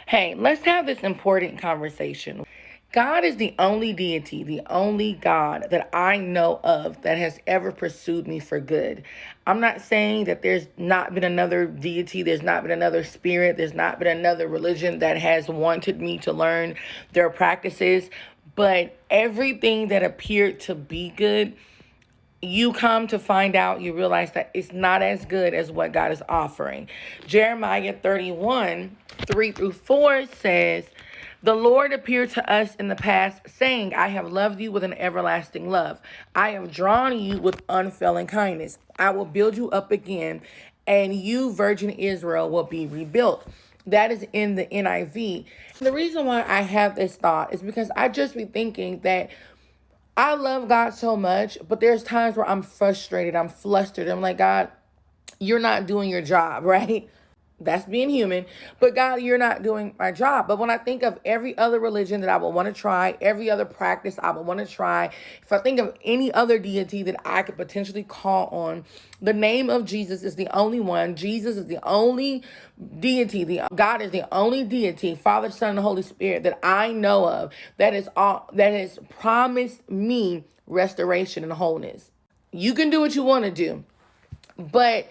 Hey, let's have this important conversation. God is the only deity, the only God that I know of that has ever pursued me for good. I'm not saying that there's not been another deity, there's not been another spirit, there's not been another religion that has wanted me to learn their practices, but everything that appeared to be good, you come to find out, you realize that it's not as good as what God is offering. Jeremiah 31, 3-4 says, "The Lord appeared to us in the past, saying, I have loved you with an everlasting love. I have drawn you with unfailing kindness. I will build you up again, and you, virgin Israel, will be rebuilt." That is in the NIV. The reason why I have this thought is because I just be thinking that I love God so much, but there's times where I'm frustrated, I'm flustered. I'm like, God, you're not doing your job, right? That's being human. But God, you're not doing my job. But when I think of every other religion that I would want to try, every other practice I would want to try, if I think of any other deity that I could potentially call on, the name of Jesus is the only one. Jesus is the only deity. God is the only deity, Father, Son, and Holy Spirit that I know of that has promised me restoration and wholeness. You can do what you want to do, but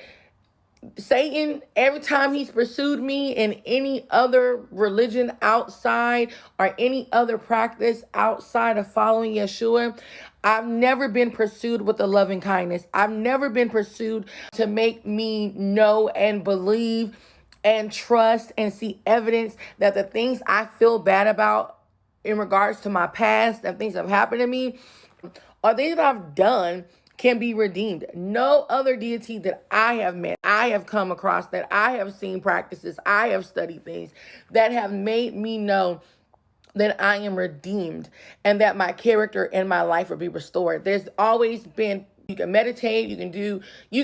Satan, every time he's pursued me in any other religion outside or any other practice outside of following Yeshua, I've never been pursued with a loving kindness. I've never been pursued to make me know and believe and trust and see evidence that the things I feel bad about in regards to my past and things that have happened to me or things that I've done can be redeemed. No other deity that I have met, I have come across, that I have seen practices, I have studied things that have made me know that I am redeemed and that my character and my life will be restored. There's always been, you can meditate, you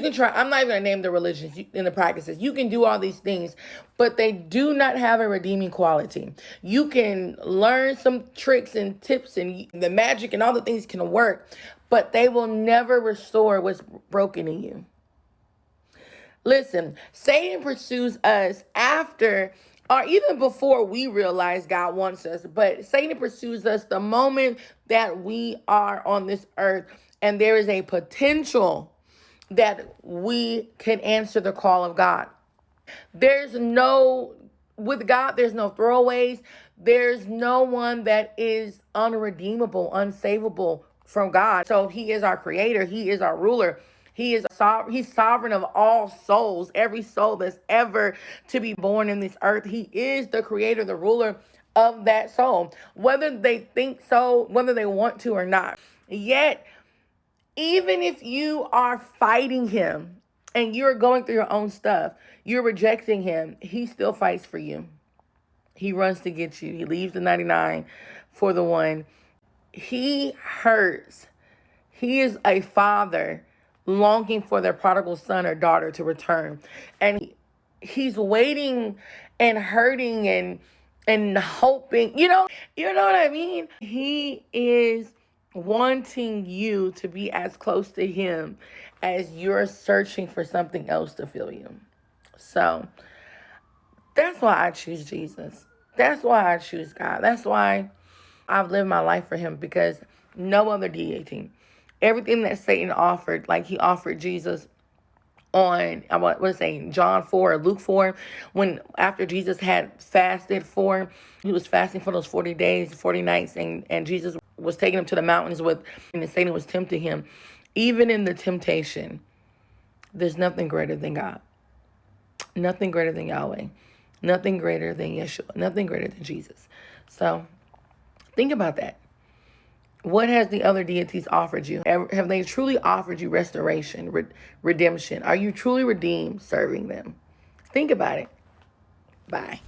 can try, I'm not even going to name the religions and the practices. You can do all these things, but they do not have a redeeming quality. You can learn some tricks and tips and the magic and all the things can work, but they will never restore what's broken in you. Listen, Satan pursues us after or even before we realize God wants us, but Satan pursues us the moment that we are on this earth, and there is a potential that we can answer the call of God. With God, there's no throwaways. There's no one that is unredeemable, unsavable from God. So he is our creator. He is our ruler. He's sovereign of all souls, every soul that's ever to be born in this earth. He is the creator, the ruler of that soul, whether they think so, whether they want to or not. Yet, even if you are fighting him and you're going through your own stuff, you're rejecting him, he still fights for you. He runs to get you. He leaves the 99 for the one. He hurts. He is a father longing for their prodigal son or daughter to return. And he's waiting and hurting and hoping, you know what I mean? He is wanting you to be as close to him as you're searching for something else to fill you. So that's why I choose Jesus. That's why I choose God. That's why I've lived my life for him, because no other deity. Everything that Satan offered, like he offered Jesus on, John 4 or Luke 4, when after Jesus had fasted he was fasting for those 40 days, 40 nights, and Jesus was taking him to the mountains and Satan was tempting him. Even in the temptation, there's nothing greater than God. Nothing greater than Yahweh. Nothing greater than Yeshua. Nothing greater than Jesus. So think about that. What has the other deities offered you? Have they truly offered you restoration, redemption? Are you truly redeemed serving them? Think about it. Bye.